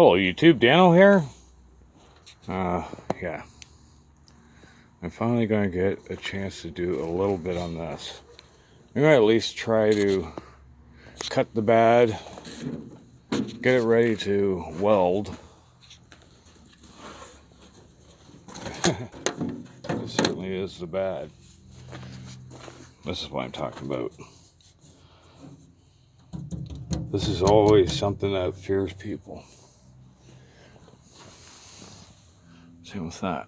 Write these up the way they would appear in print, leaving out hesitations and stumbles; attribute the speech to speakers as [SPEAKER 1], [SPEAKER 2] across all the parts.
[SPEAKER 1] Hello YouTube, Daniel here. Yeah. I'm finally going to get a chance to do a little bit on this. I'm going to at least try to cut the bad, get it ready to weld. This certainly is the bad. This is what I'm talking about. This is always something that fears people. Same with that.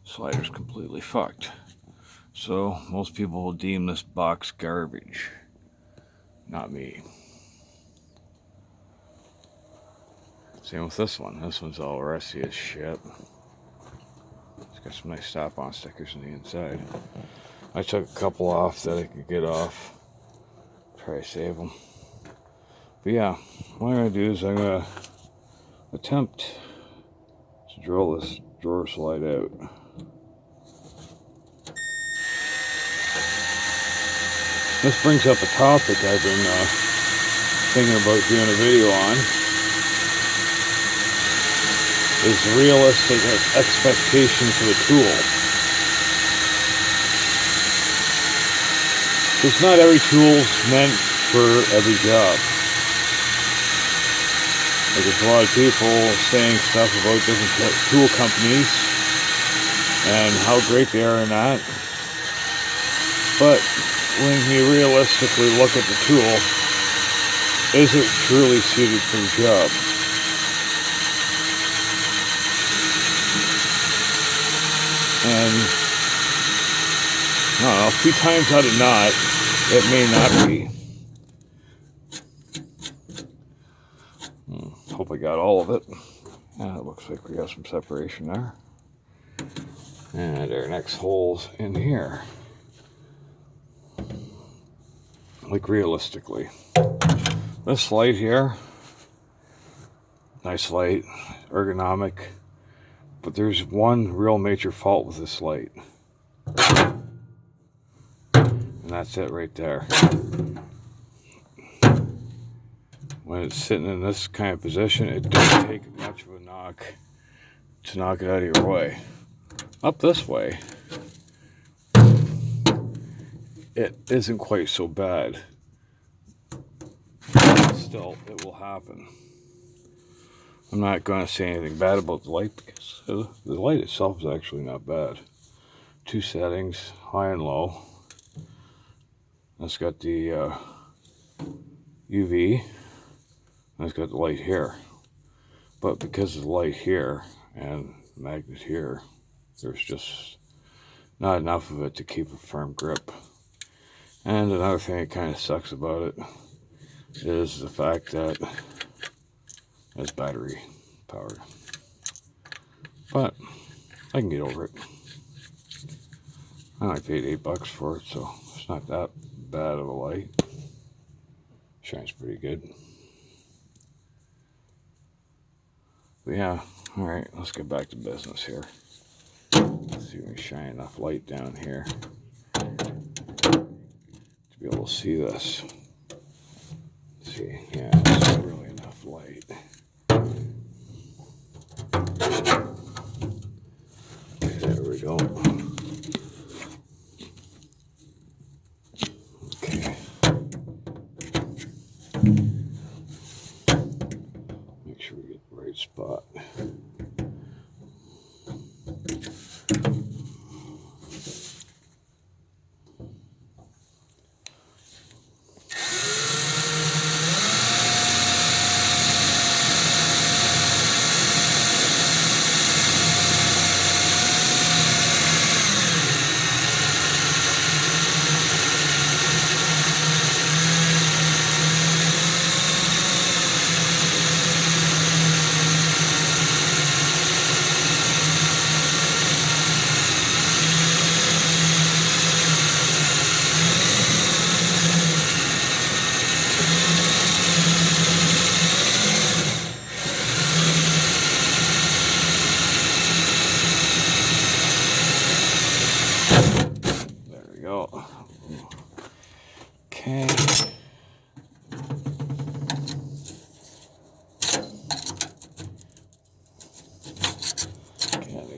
[SPEAKER 1] Slider's completely fucked. So most people will deem this box garbage. Not me. Same with this one. This one's all rusty as shit. It's got some nice stop-on stickers on the inside. I took a couple off that I could get off. Try to save them. But yeah, what I'm going to do is I'm going to attempt to drill this drawer slide out. This brings up a topic I've been thinking about doing a video on. Is realistic expectations of a tool. Because not every tool's meant for every job. Like there's a lot of people saying stuff about different tool companies and how great they are in that. But when you realistically look at the tool, is it truly suited for the job? And I don't know, a few times out of not, it may not be. Hope I got all of it. Yeah, it looks like we got some separation there. And our next hole's in here. Like realistically. This light here, nice light, ergonomic. But there's one real major fault with this light. And that's it right there. When it's sitting in this kind of position, it doesn't take much of a knock to knock it out of your way. Up this way, it isn't quite so bad. Still, it will happen. I'm not going to say anything bad about the light because the light itself is actually not bad. Two settings, high and low. It's got the UV. And it's got the light here. But because of the light here and the magnet here, there's just not enough of it to keep a firm grip. And another thing that kind of sucks about it is the fact that it's battery powered. But I can get over it. I only paid $8 for it, so it's not that bad of a light. Shines pretty good. But yeah, alright, let's get back to business here. Let's see if we can shine enough light down here to be able to see this. Let's see, yeah, it's really enough light. There we go. Okay. Make sure we get the right spot.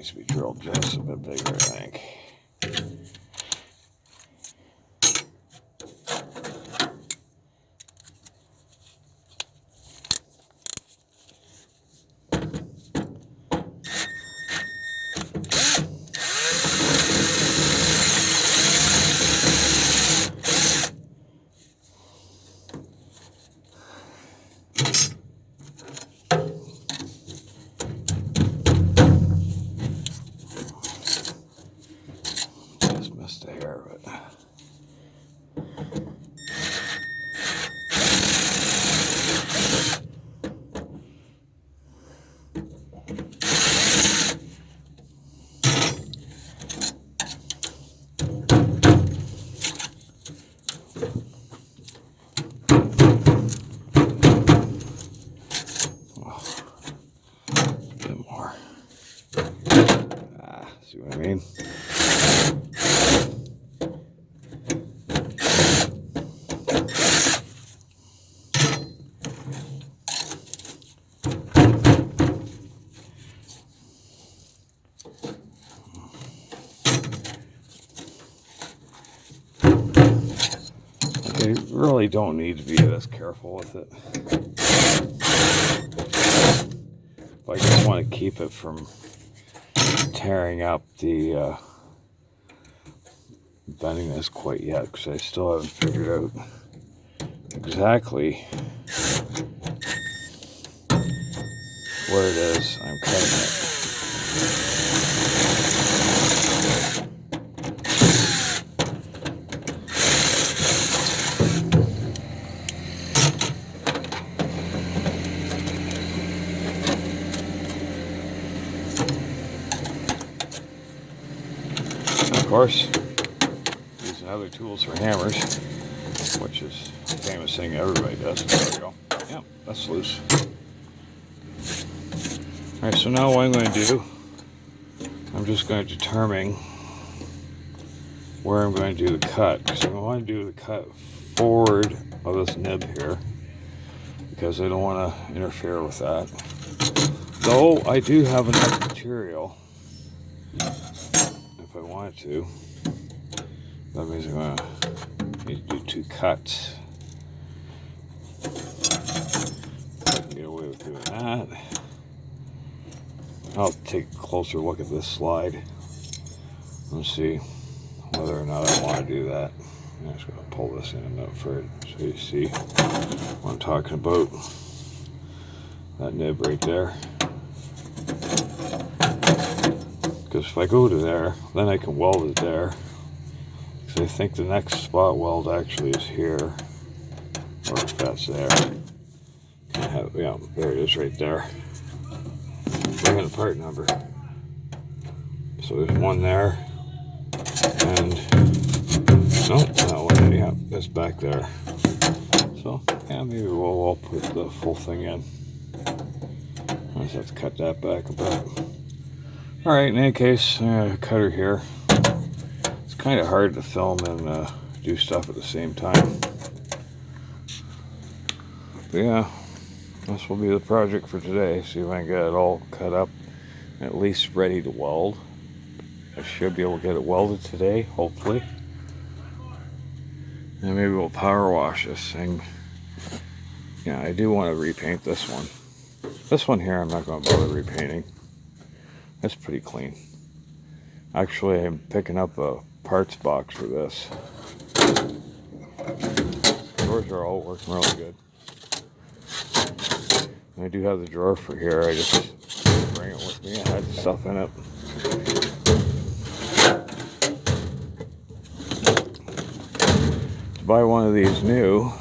[SPEAKER 1] needs to be drilled just a bit bigger, I think. Just missed a hair of it. See what I mean? You really don't need to be this careful with it. But I just want to keep it from tearing up the bending this quite yet, because I still haven't figured out exactly where it is I'm cutting it. Of course, using other tools for hammers, which is a famous thing everybody does. There we go. Yep, that's loose. Alright, so now what I'm going to do, I'm just going to determine where I'm going to do the cut, because I want to do the cut forward of this nib here, because I don't want to interfere with that. Though I do have enough material, if I wanted to. That means I'm going to need to do 2 cuts. I can get away with doing that. I'll take a closer look at this slide and see whether or not I want to do that. I'm just going to pull this in a note for it so you see what I'm talking about. That nib right there. Because if I go to there, then I can weld it there. Because I think the next spot weld actually is here, or if that's there. Yeah, there it is right there. Bring in the part number. So there's one there, and no, that one, yeah, that's back there. So yeah, maybe we'll put the full thing in. I just have to cut that back a bit. Alright, in any case, cutter here. It's kind of hard to film and do stuff at the same time. But yeah, this will be the project for today. See if I can get it all cut up, at least ready to weld. I should be able to get it welded today, hopefully. And maybe we'll power wash this thing. Yeah, I do want to repaint this one. This one here I'm not going to bother repainting. That's pretty clean. Actually, I'm picking up a parts box for this. Doors are all working really good. And I do have the drawer for here. I just bring it with me. I had the stuff in it. To buy one of these new,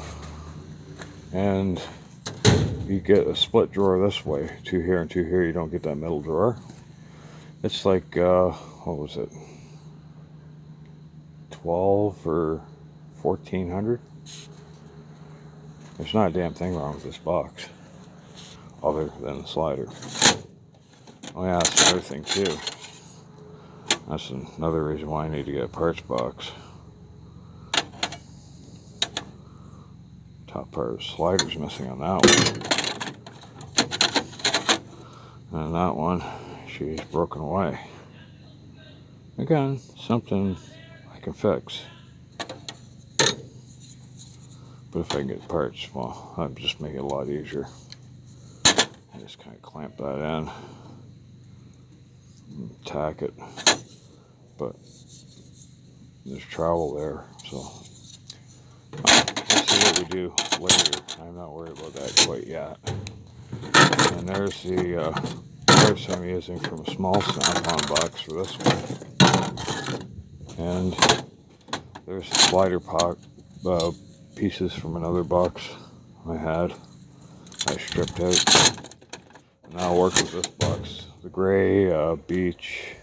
[SPEAKER 1] and you get a split drawer this way. 2 here and 2 here. You don't get that middle drawer. It's like, what was it? 12 or 1400. There's not a damn thing wrong with this box, other than the slider. Oh yeah, that's another thing too. That's another reason why I need to get a parts box. Top part of the slider's missing on that one. And that one, she's broken away. Again, something I can fix. But if I can get parts, well, I'll just make it a lot easier. I just kind of clamp that in, and tack it. But there's travel there, so let's see what we do later. I'm not worried about that quite yet. And there's the parts I'm using from a small Snap-on box for this one. And there's the slider pieces from another box I had. I stripped out. And I'll work with this box. The gray, beach,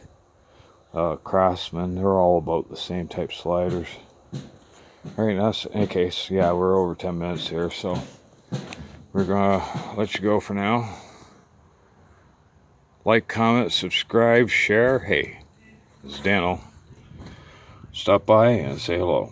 [SPEAKER 1] Craftsman, they're all about the same type sliders. Alright, that's in case, yeah, we're over 10 minutes here, so we're gonna let you go for now. Like, comment, subscribe, share. Hey, this is Daniel. Stop by and say hello.